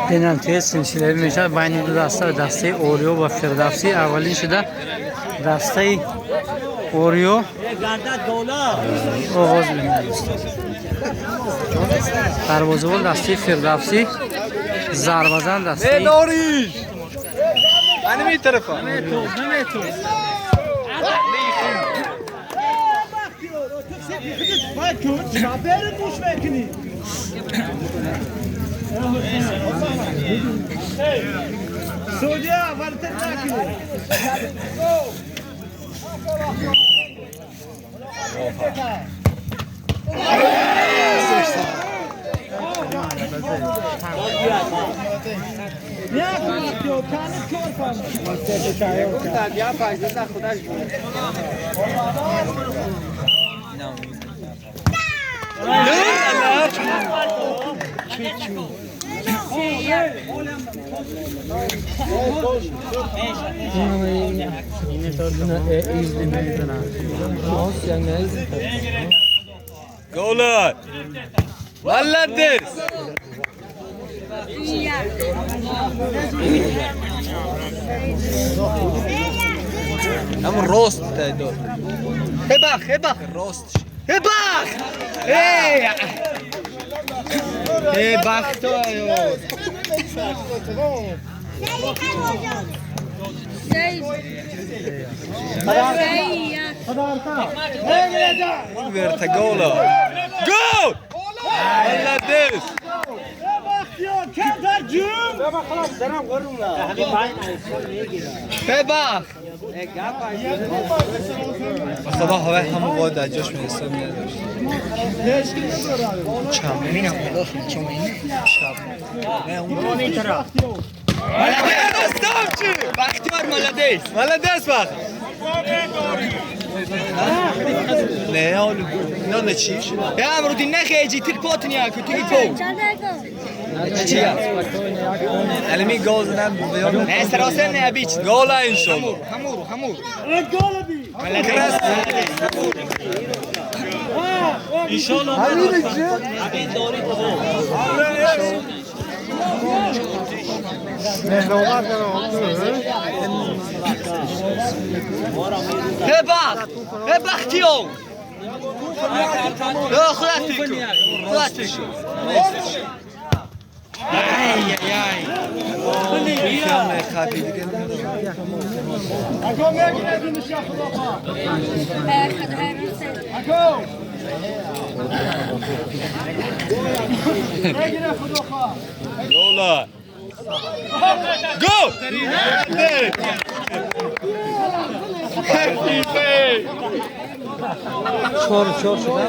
پنالتی سلسله میشه بین دو دسته اوریو و فردوسی. اولین شده دسته اوریو آغاز می‌کنه. دروازه‌بان دسته فردوسی، ضربه‌زن دسته داریش همین طرفا Goal! Valladır. Ama rost dedi. He bak. Rost. He bak. Hey. He bak to yo. Verte gola. Gol! Valladır. ببخ خدا هوا همه باید در جاش میرسه میادش چم میبینم نه اون این طرف بختیار ملدیس وقت نه حالو نه چی شد یا امرو دین نخیجی تیر پاتنی اکو تیر پو چی هست؟ علمی گل زدن نه سراسر نه بیچ گل انشالله همور گل بی انشالله همین داری به بختیو خودت فکر Ay. Filme خفی دیگه Gola. Go! چور شده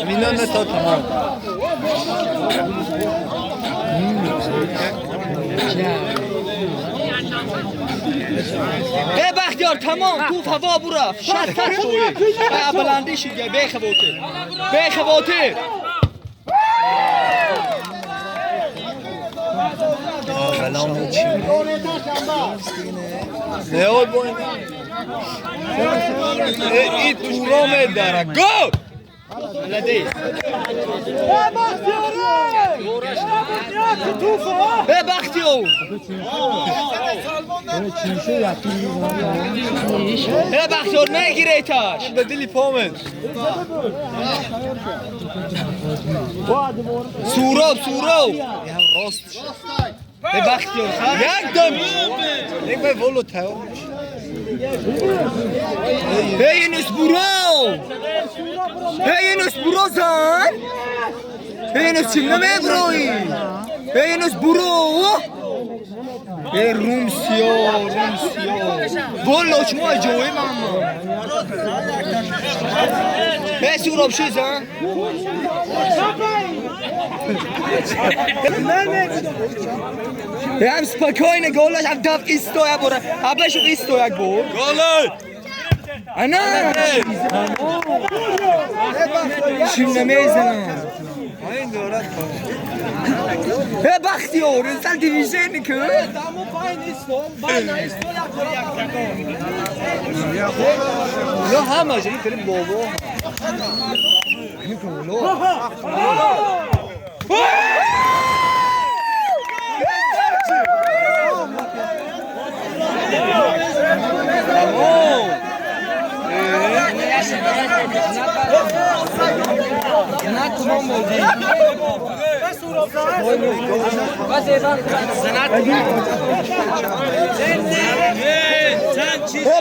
میدان تا تمام به بختیار تمام تو هوا برو شرط شوی به بلندی شید به خواته سلام چی نه اول بوین ای تورا میداره گو بلدی به بختیو به بختیار میگیره تاش به دلی پامن سورو هم راست به بختیار یک دم یک به ولو تاو Hey Yunus bro zan. Hey Yunus kimle mi broyi? Hey Yunus bro. Hey Rumsiyo. Vollo çmo joy mamma. Hey Surab şu zan. Hem spokojnie gola, a daw istoja bora. A beszu istoja gol. Golaj! Ana! Şimdi meyzene. Ayın doğru. He Bahtiyar, sen divizyon ki? Tamam bayna isto. Ya hamacı, benim bobo.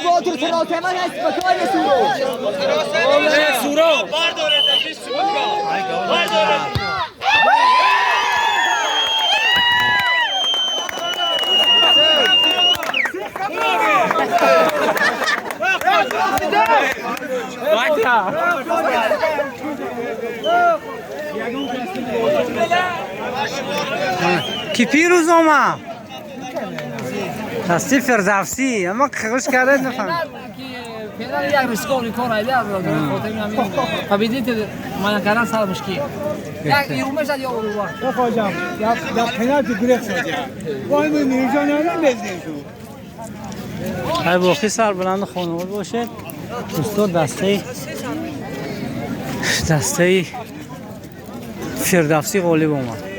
با تو سراغ من هست با تو آیا سورو بارداره داشت سورو بارداره کی پیروز اومد دستی فردوسی اما خوش کرده نفهم پدر یک ریسکولی کار ایده از خاطر همین فبیدیت من کردن سر مشکل یک ایرومه شد یا اروبا خواجم یا پنالتی گرفت وای من میرجان هم بزنیم های باقی سر بلند خانواد باشه دوستان دسته فردوسی غالب اومد